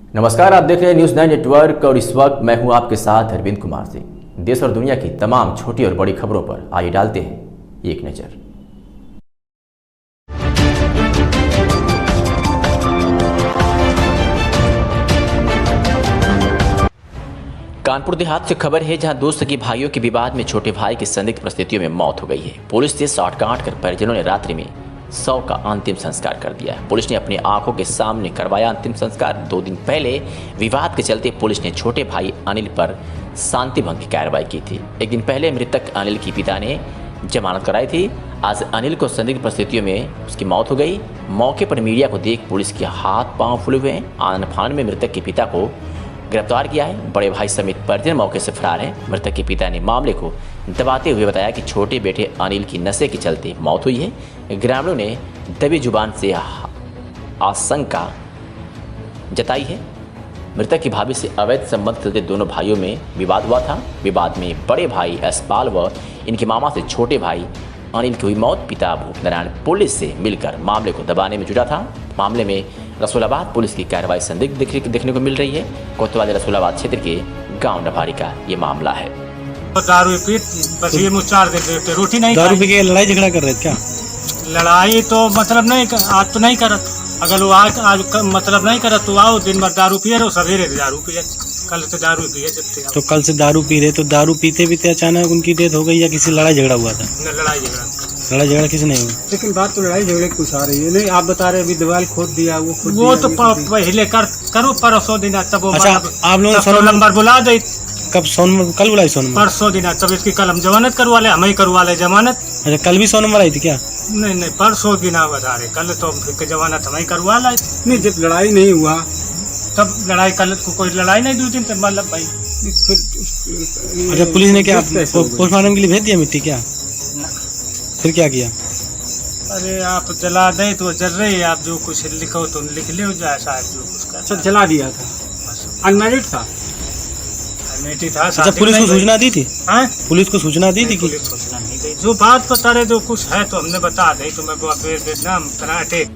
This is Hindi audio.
नमस्कार, आप देख रहे हैं न्यूज़ 9 नेटवर्क और इस वक्त मैं हूं आपके साथ अरविंद कुमार सिंह। देश और दुनिया की तमाम छोटी और बड़ी खबरों पर आइए डालते हैं एक नज़र। कानपुर देहात से खबर है, जहां दो सगी भाइयों के विवाद में छोटे भाई की संदिग्ध परिस्थितियों में मौत हो गई है। पुलिस से साठ गांठ कर परिजनों ने रात्रि में शव का अंतिम संस्कार कर दिया है। पुलिस ने अपनी आंखों के सामने करवाया अंतिम संस्कार। 2 दिन पहले विवाद के चलते पुलिस ने छोटे भाई अनिल पर शांति भंग की कार्रवाई की थी। एक दिन पहले मृतक अनिल की पिता ने जमानत कराई थी। आज अनिल को संदिग्ध परिस्थितियों में उसकी मौत हो गई। मौके पर मीडिया को देख पुलिस के हाथ पांव फूले हुए हैं। आनन फान में मृतक के पिता को गिरफ्तार किया है। बड़े भाई समेत परिजन मौके से फरार हैं। मृतक के पिता ने मामले को दबाते हुए बताया कि छोटे बेटे अनिल की नशे के चलते मौत हुई है। ग्रामीणों ने दबी जुबान से आशंका जताई है। मृतक की भाभी से अवैध संबंध के चलते दोनों भाइयों में विवाद हुआ था। विवाद में बड़े भाई यशपाल व इनके मामा से छोटे भाई अनिल की हुई मौत। पिता भूपनारायण पुलिस से मिलकर मामले को दबाने में जुटा था। मामले में रसूलाबाद पुलिस की कार्रवाई संदिग्ध देखने को मिल रही है। कोतवाली रसूलाबाद क्षेत्र के गांव नभारी का ये मामला है। दारू पी बस ये मुचार देते रोटी नहीं दारू पी के लड़ाई झगड़ा कर रहे थे क्या? लड़ाई तो मतलब नहीं, आज तो नहीं करत। अगर वो आज मतलब नहीं करत तो आओ दिन भर दारू पिए रहो, सवेरे दारू पिए, कल से दारू पिए जबते। तो कल से दारू पी रहे, तो दारू पीते पीते अचानक उनकी डेथ हो गई या किसी लड़ाई झगड़ा हुआ था? लड़ाई झगड़ा किसी नहीं हुआ। लेकिन बात तो लड़ाई झगड़े कुछ आ रही है। नहीं, आप बता रहे अभी दीवार खोद दिया, वो तो पहले करो परसों दिन तब वो। अच्छा, आप लोग सोनू नंबर बुला दे। कब? सोनू कल बुलाई? सोनू परसों दिन तब इसकी कल हम जमानत करवा ले, हम ही करवा ले जमानत। अच्छा, कल भी सोनू आई थी क्या? नहीं, परसों दिन बता रहे, कल तो जमानत हम ही करवा लाए। नहीं, जब लड़ाई नहीं हुआ तब लड़ाई, कल को कोई लड़ाई नहीं 2 दिन तक मतलब भाई। अच्छा, पुलिस ने क्या पोस्टमार्टम के लिए भेज दिया मिट्टी क्या? फिर क्या किया? अरे आप जला दें तो जल रहे, आप जो कुछ लिखो तो लिख ले जाए शायद जो कुछ का। अच्छा, जला दिया था। अनमैरिड था? अनमैरिड था। अच्छा, पुलिस को सूचना दी थी? हाँ, पुलिस को सूचना दी थी कि? पुलिस सूचना नहीं दी। जो बात बता रहे जो कुछ है तो हमने बता दी। तो मैं को फिर नाम अटैक